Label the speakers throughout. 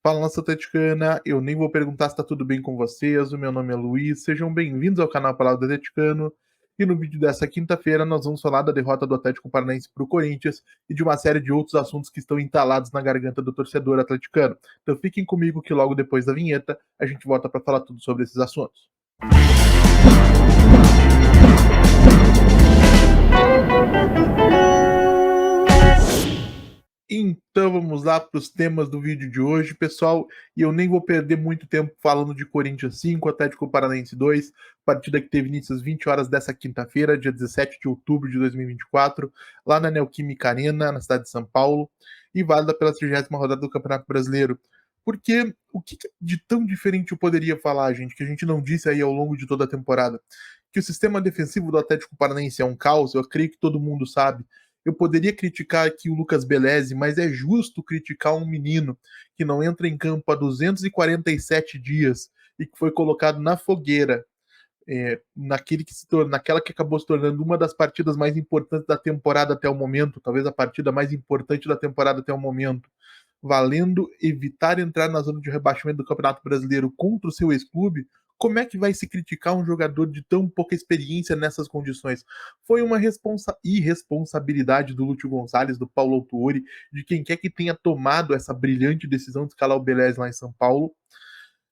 Speaker 1: Fala, nação atleticana, eu nem vou perguntar se tá tudo bem com vocês, o meu nome é Luiz, sejam bem-vindos ao canal Palavra do Atleticano, e no vídeo dessa quinta-feira nós vamos falar da derrota do Atlético Paranaense para o Corinthians e de uma série de outros assuntos que estão entalados na garganta do torcedor atleticano. Então fiquem comigo que logo depois da vinheta a gente volta para falar tudo sobre esses assuntos. Então vamos lá para os temas do vídeo de hoje, pessoal. E eu nem vou perder muito tempo falando de Corinthians 5, Atlético Paranaense 2, partida que teve início às 20 horas dessa quinta-feira, dia 17 de outubro de 2024, lá na Neoquímica Arena, na cidade de São Paulo, e válida pela 30ª rodada do Campeonato Brasileiro. Porque o que de tão diferente eu poderia falar, gente, que a gente não disse aí ao longo de toda a temporada? Que o sistema defensivo do Atlético Paranaense é um caos, eu creio que todo mundo sabe. Eu poderia criticar aqui o Lucas Beleze, mas é justo criticar um menino que não entra em campo há 247 dias e que foi colocado na fogueira, naquela que acabou se tornando uma das partidas mais importantes da temporada até o momento, talvez a partida mais importante da temporada até o momento, valendo evitar entrar na zona de rebaixamento do Campeonato Brasileiro contra o seu ex-clube. Como é que vai se criticar um jogador de tão pouca experiência nessas condições? Foi uma irresponsabilidade do Lúcio Gonzalez, do Paulo Autuori, de quem quer que tenha tomado essa brilhante decisão de escalar o Beleza lá em São Paulo.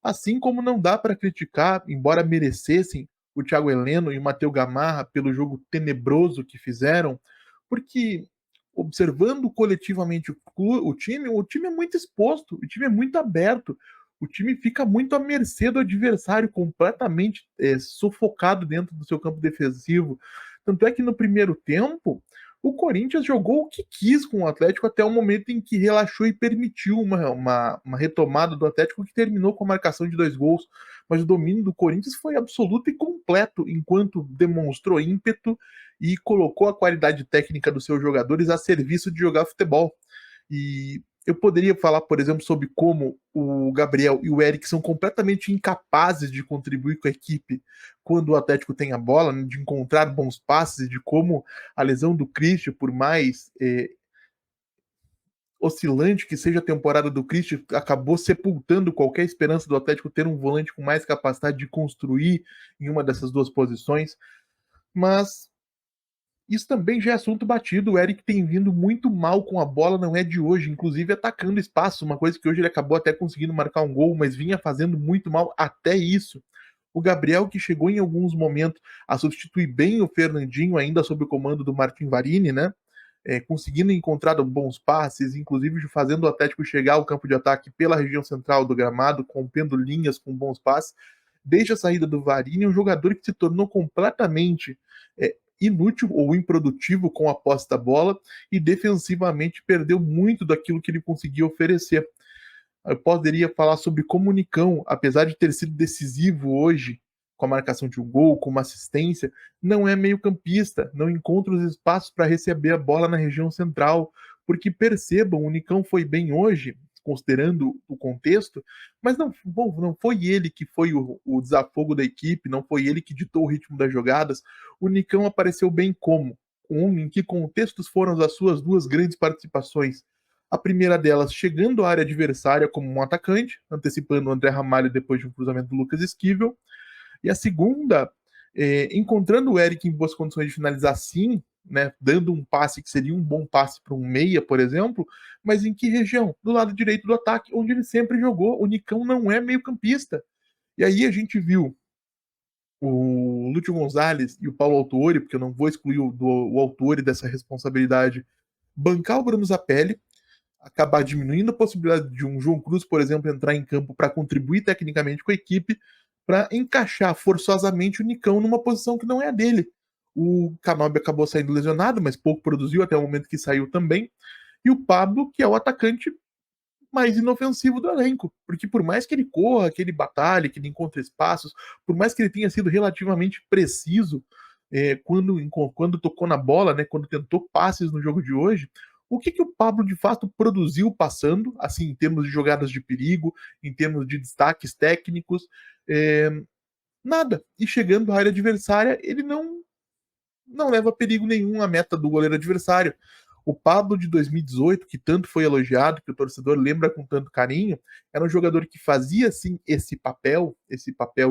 Speaker 1: Assim como não dá para criticar, embora merecessem, o Thiago Heleno e o Matheus Gamarra pelo jogo tenebroso que fizeram, porque observando coletivamente o time é muito exposto, o time é muito aberto, o time fica muito à mercê do adversário, completamente sufocado dentro do seu campo defensivo. Tanto é que no primeiro tempo, o Corinthians jogou o que quis com o Atlético até o momento em que relaxou e permitiu uma retomada do Atlético que terminou com a marcação de 2 gols. Mas o domínio do Corinthians foi absoluto e completo, enquanto demonstrou ímpeto e colocou a qualidade técnica dos seus jogadores a serviço de jogar futebol. E eu poderia falar, por exemplo, sobre como o Gabriel e o Eric são completamente incapazes de contribuir com a equipe quando o Atlético tem a bola, né, de encontrar bons passes, e de como a lesão do Christian, por mais oscilante que seja a temporada do Christian, acabou sepultando qualquer esperança do Atlético ter um volante com mais capacidade de construir em uma dessas duas posições. Mas isso também já é assunto batido. O Eric tem vindo muito mal com a bola, não é de hoje, inclusive atacando espaço, uma coisa que hoje ele acabou até conseguindo marcar um gol, mas vinha fazendo muito mal até isso. O Gabriel, que chegou em alguns momentos a substituir bem o Fernandinho, ainda sob o comando do Martin Varini, né? Conseguindo encontrar bons passes, inclusive fazendo o Atlético chegar ao campo de ataque pela região central do gramado, rompendo linhas com bons passes. Desde a saída do Varini, um jogador que se tornou completamente inútil ou improdutivo com a posse da bola e defensivamente perdeu muito daquilo que ele conseguia oferecer. Eu poderia falar sobre como o Nicão, apesar de ter sido decisivo hoje com a marcação de um gol, com uma assistência, não é meio-campista, não encontra os espaços para receber a bola na região central, porque percebam, o Nicão foi bem hoje, considerando o contexto, mas não foi ele que foi o desafogo da equipe, não foi ele que ditou o ritmo das jogadas. O Nicão apareceu bem como? Em que contextos foram as suas duas grandes participações? A primeira delas chegando à área adversária como um atacante, antecipando o André Ramalho depois de um cruzamento do Lucas Esquivel. E a segunda, encontrando o Eric em boas condições de finalizar sim, né, dando um passe que seria um bom passe para um meia, por exemplo, mas em que região? Do lado direito do ataque, onde ele sempre jogou. O Nicão não é meio-campista. E aí a gente viu o Lúcio Gonzalez e o Paulo Autuori, porque eu não vou excluir o Autuori dessa responsabilidade, bancar o Bruno Zapelli, acabar diminuindo a possibilidade de um João Cruz, por exemplo, entrar em campo para contribuir tecnicamente com a equipe, para encaixar forçosamente o Nicão numa posição que não é a dele. O Canobi acabou saindo lesionado, mas pouco produziu até o momento que saiu também. E o Pablo, que é o atacante mais inofensivo do elenco, porque por mais que ele corra, que ele batalhe, que ele encontre espaços, por mais que ele tenha sido relativamente preciso quando tocou na bola, né, quando tentou passes no jogo de hoje, o que o Pablo de fato produziu passando, assim, em termos de jogadas de perigo, em termos de destaques técnicos, é, nada. E chegando à área adversária, ele não leva perigo nenhum à meta do goleiro adversário. O Pablo de 2018, que tanto foi elogiado, que o torcedor lembra com tanto carinho, era um jogador que fazia sim esse papel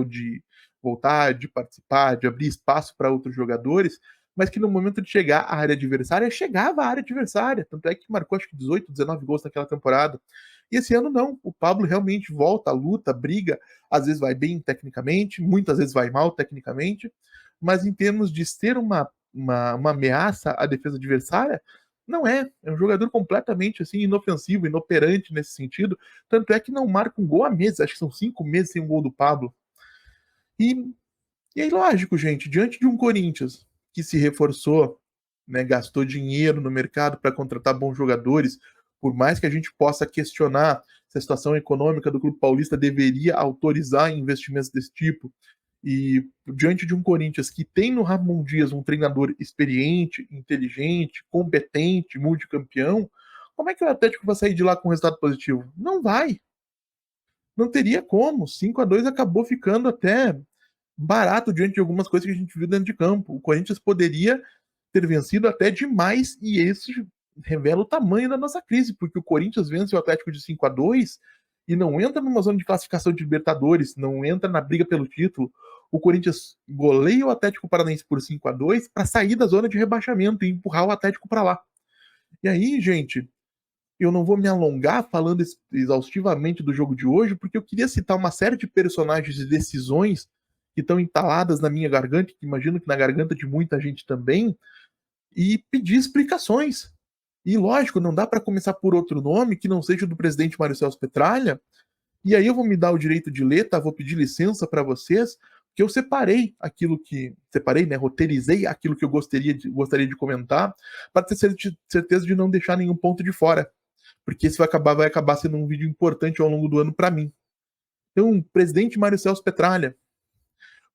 Speaker 1: de voltar, de participar, de abrir espaço para outros jogadores, mas que no momento de chegar à área adversária, chegava à área adversária. Tanto é que marcou acho que 18, 19 gols naquela temporada. E esse ano não, o Pablo realmente volta, luta, briga, às vezes vai bem tecnicamente, muitas vezes vai mal tecnicamente, mas em termos de ser uma ameaça à defesa adversária, não é. É um jogador completamente assim, inofensivo, inoperante nesse sentido. Tanto é que não marca um gol há meses, acho que são 5 meses sem um gol do Pablo. E, e aí, lógico, gente, diante de um Corinthians que se reforçou, né, gastou dinheiro no mercado para contratar bons jogadores, por mais que a gente possa questionar se a situação econômica do Clube Paulista deveria autorizar investimentos desse tipo, e diante de um Corinthians que tem no Ramon Dias um treinador experiente, inteligente, competente, multicampeão, como é que o Atlético vai sair de lá com um resultado positivo? Não vai. Não teria como. 5-2 acabou ficando até barato diante de algumas coisas que a gente viu dentro de campo. O Corinthians poderia ter vencido até demais, e esse revela o tamanho da nossa crise, porque o Corinthians vence o Atlético de 5-2 e não entra numa zona de classificação de Libertadores, não entra na briga pelo título. O Corinthians goleia o Atlético Paranaense por 5-2 para sair da zona de rebaixamento e empurrar o Atlético para lá. E aí, gente, eu não vou me alongar falando exaustivamente do jogo de hoje, porque eu queria citar uma série de personagens e decisões que estão entaladas na minha garganta, que imagino que na garganta de muita gente também, e pedir explicações. E lógico, não dá para começar por outro nome que não seja do presidente Mário Celso Petralha. E aí eu vou me dar o direito de ler, tá? Vou pedir licença para vocês, que eu separei, né? Roteirizei aquilo que eu gostaria de comentar, para ter certeza de não deixar nenhum ponto de fora, porque isso vai acabar sendo um vídeo importante ao longo do ano para mim. Então, presidente Mário Celso Petralha,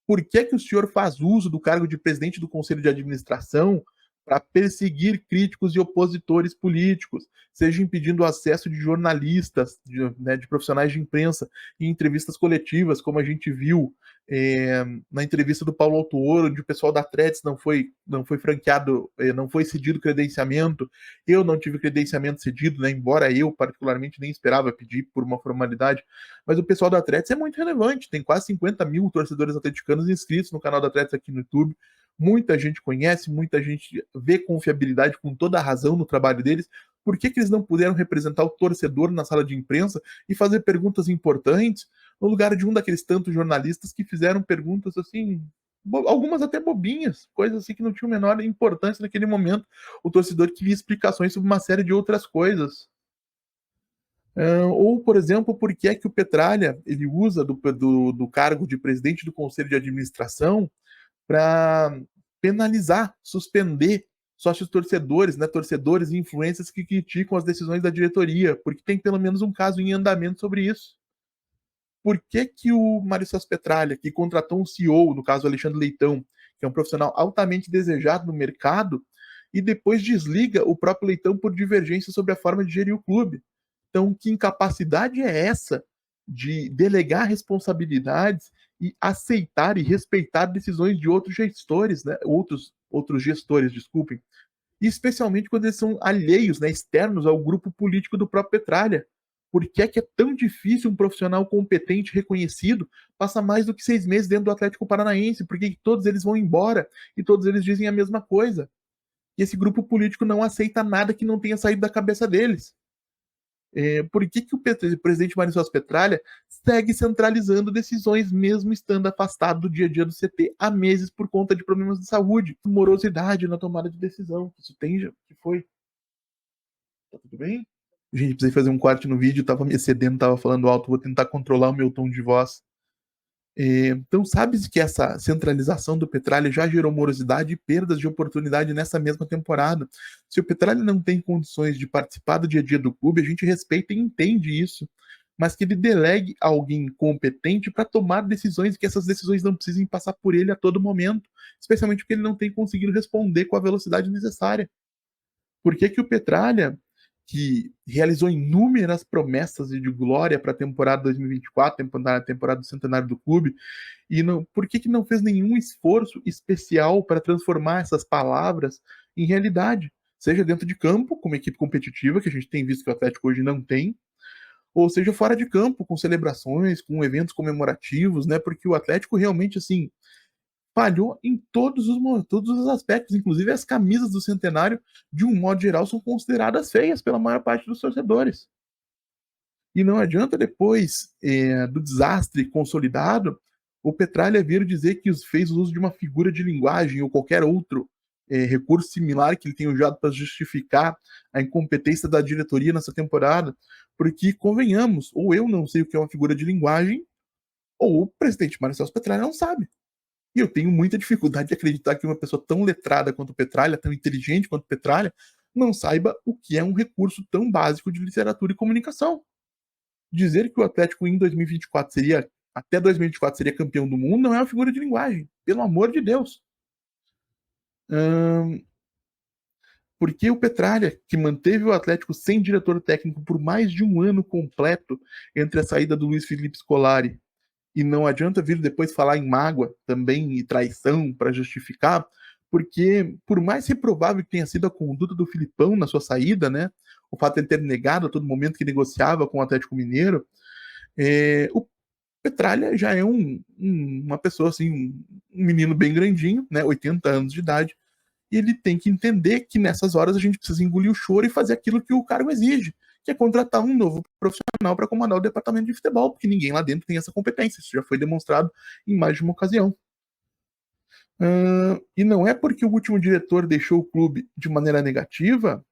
Speaker 1: por que que o senhor faz uso do cargo de presidente do Conselho de Administração para perseguir críticos e opositores políticos, seja impedindo o acesso de jornalistas, né, de profissionais de imprensa em entrevistas coletivas, como a gente viu na entrevista do Paulo Autuoro, onde o pessoal da Threads não foi franqueado, não foi cedido credenciamento. Eu não tive credenciamento cedido, né, embora eu particularmente nem esperava pedir por uma formalidade, mas o pessoal da Threads é muito relevante, tem quase 50 mil torcedores atleticanos inscritos no canal da Threads aqui no YouTube. Muita gente conhece, muita gente vê confiabilidade com toda a razão no trabalho deles. Por que que eles não puderam representar o torcedor na sala de imprensa e fazer perguntas importantes no lugar de um daqueles tantos jornalistas que fizeram perguntas assim, algumas até bobinhas, coisas assim que não tinham a menor importância naquele momento. O torcedor queria explicações sobre uma série de outras coisas. Ou, por exemplo, por que é que o Petralha ele usa do cargo de presidente do Conselho de Administração para penalizar, suspender sócios torcedores, né, torcedores e influências que criticam as decisões da diretoria, porque tem pelo menos um caso em andamento sobre isso. Por que que o Mário Celso Petralha, que contratou um CEO, no caso Alexandre Leitão, que é um profissional altamente desejado no mercado, e depois desliga o próprio Leitão por divergência sobre a forma de gerir o clube? Então, que incapacidade é essa de delegar responsabilidades e aceitar e respeitar decisões de outros gestores, né? Outros gestores, desculpem, e especialmente quando eles são alheios, né, externos ao grupo político do próprio Petralha. Por que é tão difícil um profissional competente, reconhecido, passar mais do que 6 meses dentro do Atlético Paranaense? Por que todos eles vão embora e todos eles dizem a mesma coisa? E esse grupo político não aceita nada que não tenha saído da cabeça deles. Por que que o presidente Mário Celso Petralha segue centralizando decisões, mesmo estando afastado do dia a dia do CT há meses por conta de problemas de saúde, morosidade na tomada de decisão? Isso tem, que foi? Tá tudo bem? Gente, precisei fazer um corte no vídeo, tava me excedendo, tava falando alto, vou tentar controlar o meu tom de voz. Então, sabes que essa centralização do Petralha já gerou morosidade e perdas de oportunidade nessa mesma temporada. Se o Petralha não tem condições de participar do dia a dia do clube, a gente respeita e entende isso, mas que ele delegue a alguém competente para tomar decisões e que essas decisões não precisem passar por ele a todo momento, especialmente porque ele não tem conseguido responder com a velocidade necessária. Por que que o Petralha, que realizou inúmeras promessas de glória para a temporada 2024, temporada do centenário do clube, e não, por que que não fez nenhum esforço especial para transformar essas palavras em realidade? seja dentro de campo, como equipe competitiva, que a gente tem visto que o Atlético hoje não tem, ou seja fora de campo, com celebrações, com eventos comemorativos, né? Porque o Atlético realmente, assim, falhou em todos os aspectos, inclusive as camisas do centenário, de um modo geral, são consideradas feias pela maior parte dos torcedores. E não adianta depois do desastre consolidado, o Petralha vir dizer que fez uso de uma figura de linguagem ou qualquer outro recurso similar que ele tenha usado para justificar a incompetência da diretoria nessa temporada, porque, convenhamos, ou eu não sei o que é uma figura de linguagem, ou o presidente Mário Celso Petralha não sabe. E eu tenho muita dificuldade de acreditar que uma pessoa tão letrada quanto o Petralha, tão inteligente quanto o Petralha, não saiba o que é um recurso tão básico de literatura e comunicação. Dizer que o Atlético em 2024 seria, até 2024 seria campeão do mundo, não é uma figura de linguagem, pelo amor de Deus. Porque o Petralha, que manteve o Atlético sem diretor técnico por mais de um ano completo entre a saída do Luiz Felipe Scolari, e não adianta vir depois falar em mágoa também e traição para justificar, porque por mais reprovável que tenha sido a conduta do Filipão na sua saída, né, o fato de ele ter negado a todo momento que negociava com o Atlético Mineiro, o Petralha já é uma pessoa assim, um menino bem grandinho, né, 80 anos de idade, e ele tem que entender que nessas horas a gente precisa engolir o choro e fazer aquilo que o cargo exige, que é contratar um novo profissional para comandar o departamento de futebol, porque ninguém lá dentro tem essa competência. Isso já foi demonstrado em mais de uma ocasião. E não é porque o último diretor deixou o clube de maneira negativa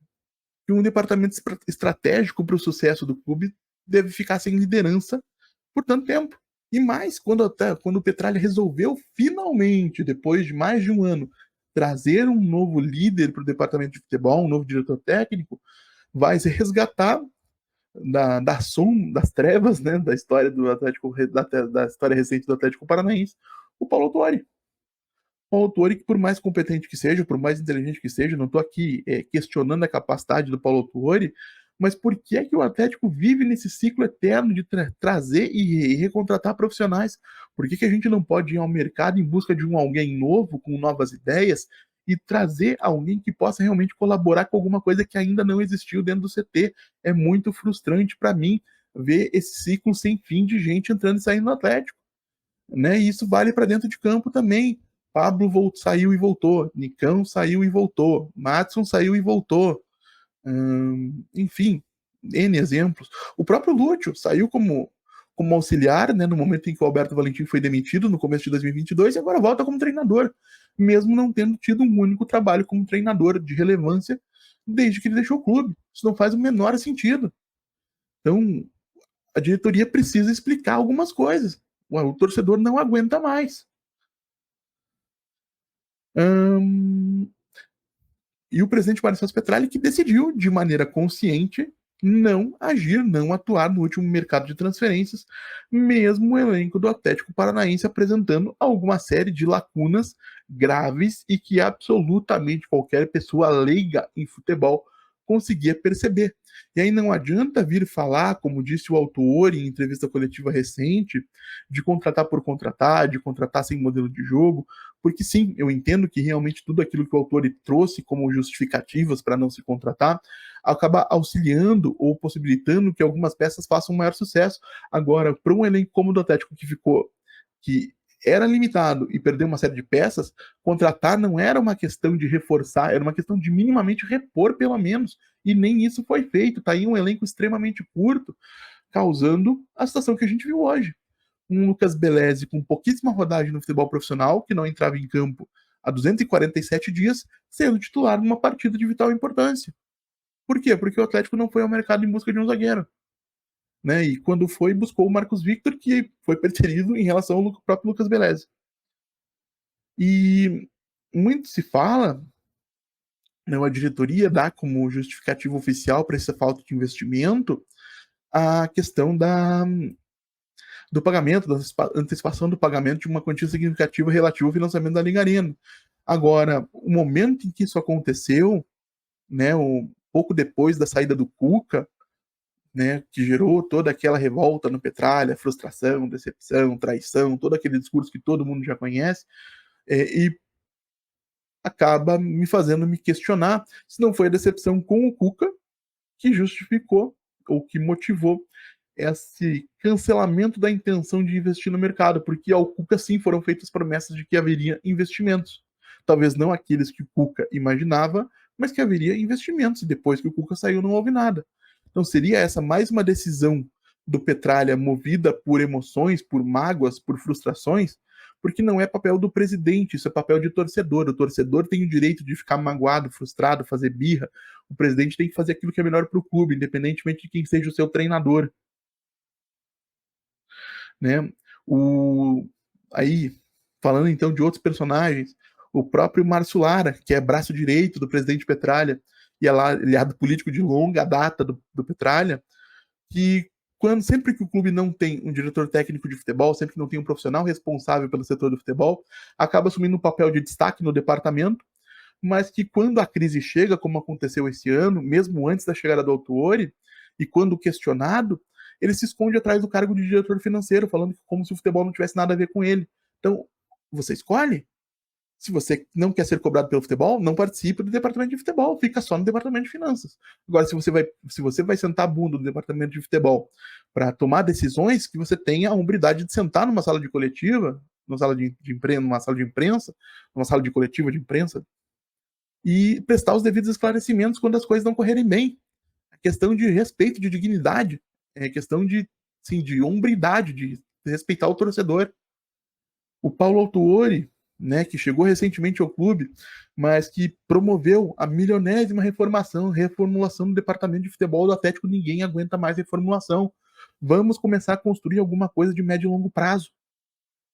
Speaker 1: que um departamento estratégico para o sucesso do clube deve ficar sem liderança por tanto tempo. E mais, quando o Petralha resolveu finalmente, depois de mais de um ano, trazer um novo líder para o departamento de futebol, um novo diretor técnico, vai se resgatar das trevas, né, da história do Atlético, da história recente do Atlético Paranaense, o Paulo Autuori. O Paulo Autuori, que por mais competente que seja, por mais inteligente que seja, não estou aqui questionando a capacidade do Paulo Autuori, mas por que é que o Atlético vive nesse ciclo eterno de trazer e recontratar profissionais? Por que a gente não pode ir ao mercado em busca de alguém novo, com novas ideias, e trazer alguém que possa realmente colaborar com alguma coisa que ainda não existiu dentro do CT? É muito frustrante para mim ver esse ciclo sem fim de gente entrando e saindo do Atlético, né? E isso vale para dentro de campo também. Pablo saiu e voltou, Nicão saiu e voltou, Matson saiu e voltou. Enfim, N exemplos. O próprio Lúcio saiu como auxiliar, né, no momento em que o Alberto Valentim foi demitido, no começo de 2022, e agora volta como treinador, mesmo não tendo tido um único trabalho como treinador de relevância desde que ele deixou o clube. Isso não faz o menor sentido. Então, a diretoria precisa explicar algumas coisas. O torcedor não aguenta mais. E o presidente Marcelo Petralli que decidiu, de maneira consciente, não agir, não atuar no último mercado de transferências, mesmo o elenco do Atlético Paranaense apresentando alguma série de lacunas graves e que absolutamente qualquer pessoa leiga em futebol conseguia perceber. E aí não adianta vir falar, como disse o autor em entrevista coletiva recente, de contratar por contratar, de contratar sem modelo de jogo, porque sim, eu entendo que realmente tudo aquilo que o autor trouxe como justificativas para não se contratar acaba auxiliando ou possibilitando que algumas peças façam um maior sucesso. Agora, para um elenco como o do Atlético que era limitado e perdeu uma série de peças, contratar não era uma questão de reforçar, era uma questão de minimamente repor, pelo menos. E nem isso foi feito. Tá aí um elenco extremamente curto, causando a situação que a gente viu hoje. Um Lucas Beleze com pouquíssima rodagem no futebol profissional, que não entrava em campo há 247 dias, sendo titular numa partida de vital importância. Por quê? Porque o Atlético não foi ao mercado em busca de um zagueiro. Né? E quando foi, buscou o Marcos Victor, que foi preterido em relação ao próprio Lucas Beleze. E muito se fala, né, a diretoria dá como justificativa oficial para essa falta de investimento a questão do pagamento, da antecipação do pagamento de uma quantia significativa relativa ao financiamento da Liga Arena. Agora, o momento em que isso aconteceu, né, pouco depois da saída do Cuca, né, que gerou toda aquela revolta no Petralha, frustração, decepção, traição, todo aquele discurso que todo mundo já conhece, e acaba me fazendo me questionar se não foi a decepção com o Cuca que justificou ou que motivou esse cancelamento da intenção de investir no mercado, porque ao Cuca sim foram feitas promessas de que haveria investimentos. Talvez não aqueles que o Cuca imaginava, mas que haveria investimentos, e depois que o Cuca saiu não houve nada. Então seria essa mais uma decisão do Petralha movida por emoções, por mágoas, por frustrações, porque não é papel do presidente, isso é papel de torcedor. O torcedor tem o direito de ficar magoado, frustrado, fazer birra. O presidente tem que fazer aquilo que é melhor para o clube, independentemente de quem seja o seu treinador, né? O aí falando então de outros personagens, o próprio Márcio Lara, que é braço direito do presidente Petralha e é aliado político de longa data do Petralha, que sempre que o clube não tem um diretor técnico de futebol, sempre que não tem um profissional responsável pelo setor do futebol, acaba assumindo um papel de destaque no departamento, mas que quando a crise chega, como aconteceu esse ano, mesmo antes da chegada do Autuori, e quando questionado, ele se esconde atrás do cargo de diretor financeiro, falando como se o futebol não tivesse nada a ver com ele. Então, você escolhe. Se você não quer ser cobrado pelo futebol, não participe do departamento de futebol, fica só no departamento de finanças. Agora, se você vai sentar a bunda no departamento de futebol para tomar decisões, que você tenha a hombridade de sentar numa sala de coletiva, numa sala de imprensa, numa sala de coletiva de imprensa, e prestar os devidos esclarecimentos quando as coisas não correrem bem. A questão de respeito, de dignidade, é questão de, sim, de hombridade, de respeitar o torcedor. O Paulo Autuori, né, que chegou recentemente ao clube, mas que promoveu a milionésima reformulação do departamento de futebol do Atlético. Ninguém aguenta mais reformulação. Vamos começar a construir alguma coisa de médio e longo prazo,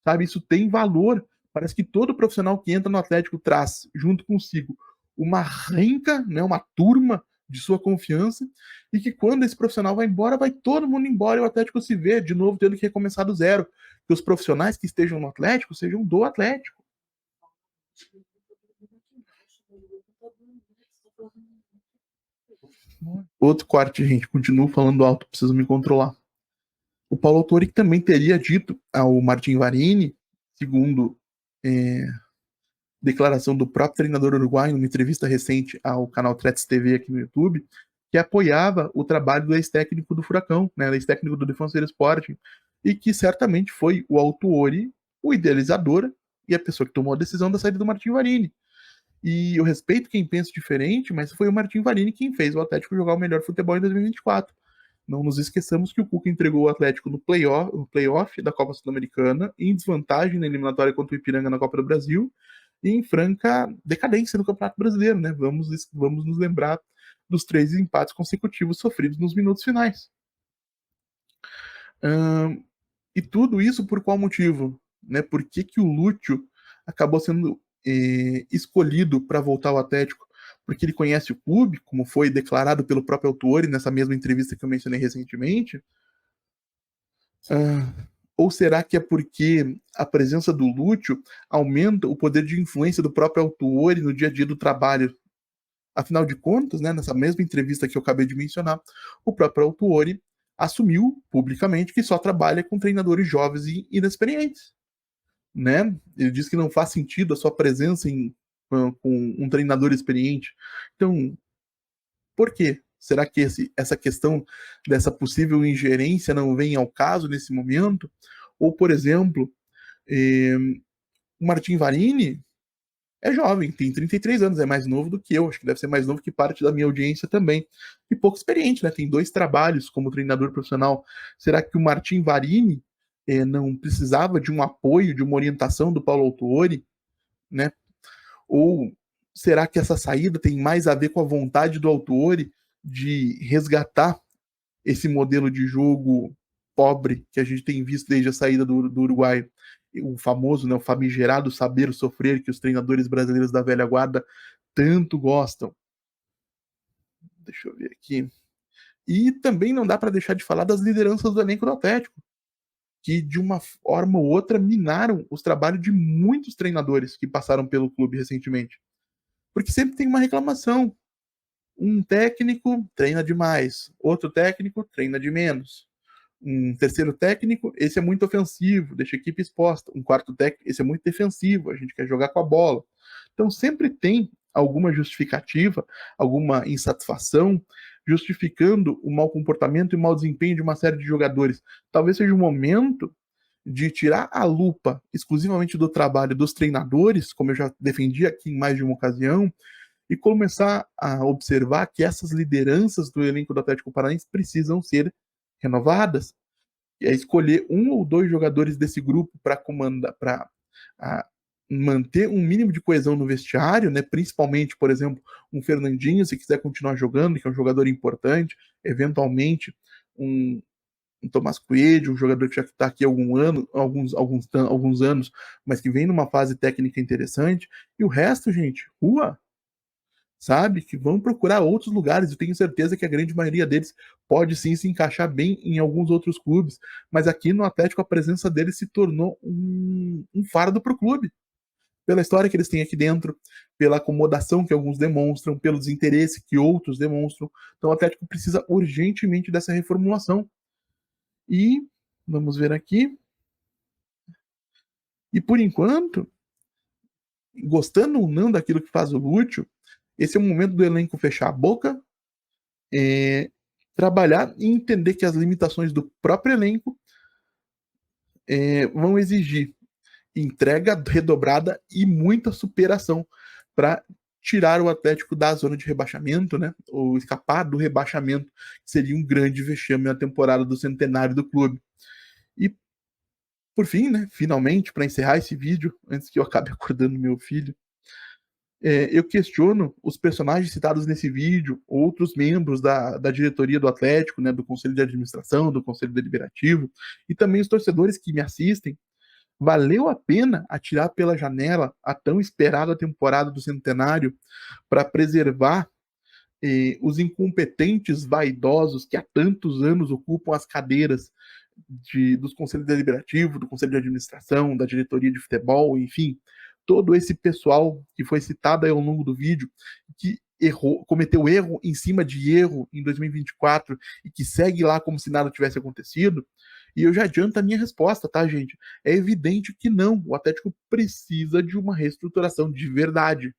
Speaker 1: sabe? Isso tem valor. Parece que todo profissional que entra no Atlético traz junto consigo uma renca, né, uma turma de sua confiança, e que quando esse profissional vai embora, vai todo mundo embora e o Atlético se vê de novo tendo que recomeçar do zero. Que os profissionais que estejam no Atlético sejam do Atlético. Outro corte, gente, continuo falando alto, preciso me controlar. O Paulo Autori também teria dito ao Martin Varini, segundo declaração do próprio treinador uruguaio, numa entrevista recente ao canal Threads TV aqui no YouTube, que apoiava o trabalho do ex-técnico do Furacão, né, ex-técnico do Defensor Sporting, e que certamente foi o Autuori, o idealizador e a pessoa que tomou a decisão da saída do Martin Varini. E eu respeito quem pensa diferente, mas foi o Martin Varini quem fez o Atlético jogar o melhor futebol em 2024. Não nos esqueçamos que o Cuca entregou o Atlético no playoff da Copa Sul-Americana, em desvantagem na eliminatória contra o Ipiranga na Copa do Brasil, e em franca decadência no Campeonato Brasileiro, né? Vamos nos lembrar dos 3 empates consecutivos sofridos nos minutos finais. E tudo isso por qual motivo? Né? Por que o Lúcio acabou sendo escolhido para voltar ao Atlético? Porque ele conhece o clube, como foi declarado pelo próprio Autuori nessa mesma entrevista que eu mencionei recentemente? Ou será que é porque a presença do Lúcio aumenta o poder de influência do próprio Autuori no dia a dia do trabalho? Afinal de contas, né, nessa mesma entrevista que eu acabei de mencionar, o próprio Autuori assumiu publicamente que só trabalha com treinadores jovens e inexperientes. Né? Ele diz que não faz sentido a sua presença com um treinador experiente. Então, por quê? Será que essa questão dessa possível ingerência não vem ao caso nesse momento? Ou, por exemplo, o Martin Varini é jovem, tem 33 anos, é mais novo do que eu, acho que deve ser mais novo que parte da minha audiência também. E pouco experiente, né? Tem 2 trabalhos como treinador profissional. Será que o Martin Varini não precisava de um apoio, de uma orientação do Paulo Autuori, né? Ou será que essa saída tem mais a ver com a vontade do Autuori de resgatar esse modelo de jogo pobre que a gente tem visto desde a saída do Uruguai? O famoso, né, o famigerado saber sofrer que os treinadores brasileiros da velha guarda tanto gostam. Deixa eu ver aqui. E também não dá para deixar de falar das lideranças do elenco do Atlético, que de uma forma ou outra minaram os trabalhos de muitos treinadores que passaram pelo clube recentemente. Porque sempre tem uma reclamação. Um técnico treina demais, outro técnico treina de menos. Um terceiro técnico, esse é muito ofensivo, deixa a equipe exposta. Um quarto técnico, esse é muito defensivo, a gente quer jogar com a bola. Então sempre tem alguma justificativa, alguma insatisfação, justificando o mau comportamento e o mau desempenho de uma série de jogadores. Talvez seja o momento de tirar a lupa exclusivamente do trabalho dos treinadores, como eu já defendi aqui em mais de uma ocasião, e começar a observar que essas lideranças do elenco do Atlético Paranaense precisam ser renovadas. E é escolher um ou dois jogadores desse grupo para comandar, para manter um mínimo de coesão no vestiário, né? Principalmente, por exemplo, um Fernandinho, se quiser continuar jogando, que é um jogador importante, eventualmente um Tomás Coelho, um jogador que já está aqui há alguns anos, mas que vem numa fase técnica interessante, e o resto, gente, rua, sabe? Que vão procurar outros lugares. Eu tenho certeza que a grande maioria deles pode sim se encaixar bem em alguns outros clubes, mas aqui no Atlético a presença deles se tornou um fardo para o clube. Pela história que eles têm aqui dentro, pela acomodação que alguns demonstram, pelo desinteresse que outros demonstram. Então o Atlético precisa urgentemente dessa reformulação. E vamos ver aqui. E por enquanto, gostando ou não daquilo que faz o Lúcio, esse é o momento do elenco fechar a boca, trabalhar e entender que as limitações do próprio elenco vão exigir entrega redobrada e muita superação para tirar o Atlético da zona de rebaixamento, né? Ou escapar do rebaixamento, que seria um grande vexame na temporada do centenário do clube. E por fim, né? Finalmente, para encerrar esse vídeo, antes que eu acabe acordando meu filho, eu questiono os personagens citados nesse vídeo, outros membros da diretoria do Atlético, né, do Conselho de Administração, do Conselho Deliberativo, e também os torcedores que me assistem. Valeu a pena atirar pela janela a tão esperada temporada do Centenário para preservar os incompetentes vaidosos que há tantos anos ocupam as cadeiras dos conselhos deliberativos, do conselho de administração, da diretoria de futebol, enfim, todo esse pessoal que foi citado aí ao longo do vídeo, que cometeu erro em cima de erro em 2024 e que segue lá como se nada tivesse acontecido. E eu já adianto a minha resposta, tá, gente? É evidente que não. O Atlético precisa de uma reestruturação de verdade.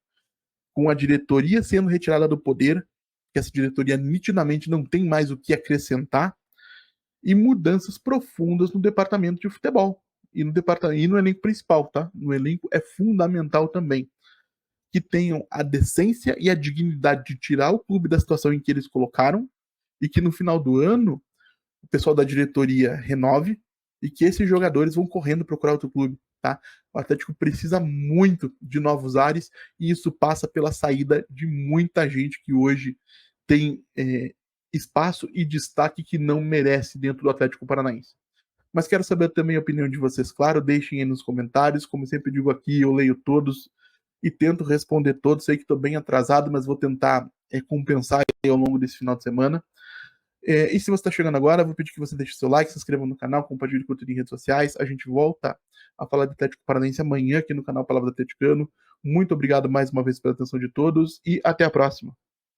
Speaker 1: Com a diretoria sendo retirada do poder, que essa diretoria nitidamente não tem mais o que acrescentar, e mudanças profundas no departamento de futebol e no elenco principal, tá? No elenco é fundamental também que tenham a decência e a dignidade de tirar o clube da situação em que eles colocaram e que no final do ano o pessoal da diretoria renove e que esses jogadores vão correndo procurar outro clube, tá? O Atlético precisa muito de novos ares e isso passa pela saída de muita gente que hoje tem espaço e destaque que não merece dentro do Atlético Paranaense. Mas quero saber também a opinião de vocês, claro, deixem aí nos comentários, como sempre digo aqui, eu leio todos e tento responder todos, sei que estou bem atrasado, mas vou tentar compensar aí ao longo desse final de semana. E se você está chegando agora, vou pedir que você deixe seu like, se inscreva no canal, compartilhe conteúdo em redes sociais. A gente volta a falar de Atlético Paranaense amanhã aqui no canal Palavra do Atleticano. Muito obrigado mais uma vez pela atenção de todos e até a próxima.